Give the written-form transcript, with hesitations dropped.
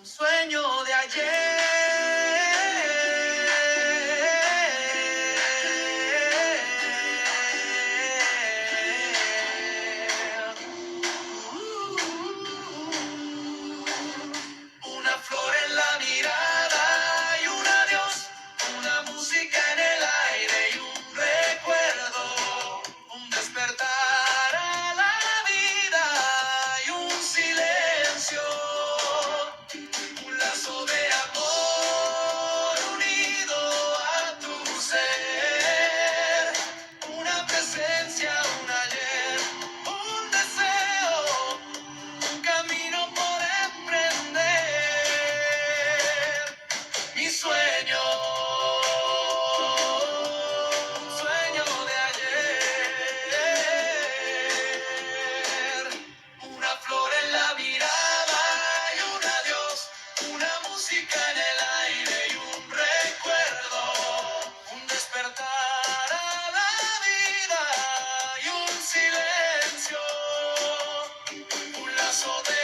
Un sueño de ayer. Una flor en la mirada y un adiós, una música en el aire y un recuerdo, un despertar a la vida y un silencio, un lazo de amor unido a tu ser, una presencia, un ayer, un deseo, un camino por emprender. Mi sueño, un sueño de ayer. Una flor en la mirada y un adiós, una música en el aire y un recuerdo, un despertar a la vida y un silencio, un lazo de